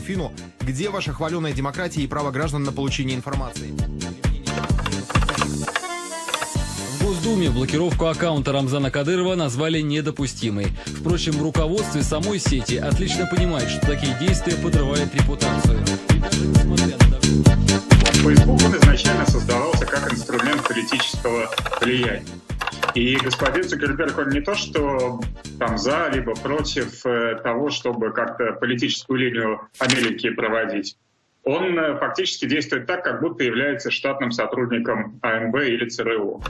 Минфину. Где ваша хваленая демократия и право граждан на получение информации? В Госдуме блокировку аккаунта Рамзана Кадырова назвали недопустимой. Впрочем, в руководстве самой сети отлично понимают, что такие действия подрывают репутацию. И даже несмотря на Facebook, он изначально создавался как инструмент политического влияния. И господин Цукерберг, он не то, что там за, либо против того, чтобы как-то политическую линию Америки проводить. Он фактически действует так, как будто является штатным сотрудником АМБ или ЦРУ.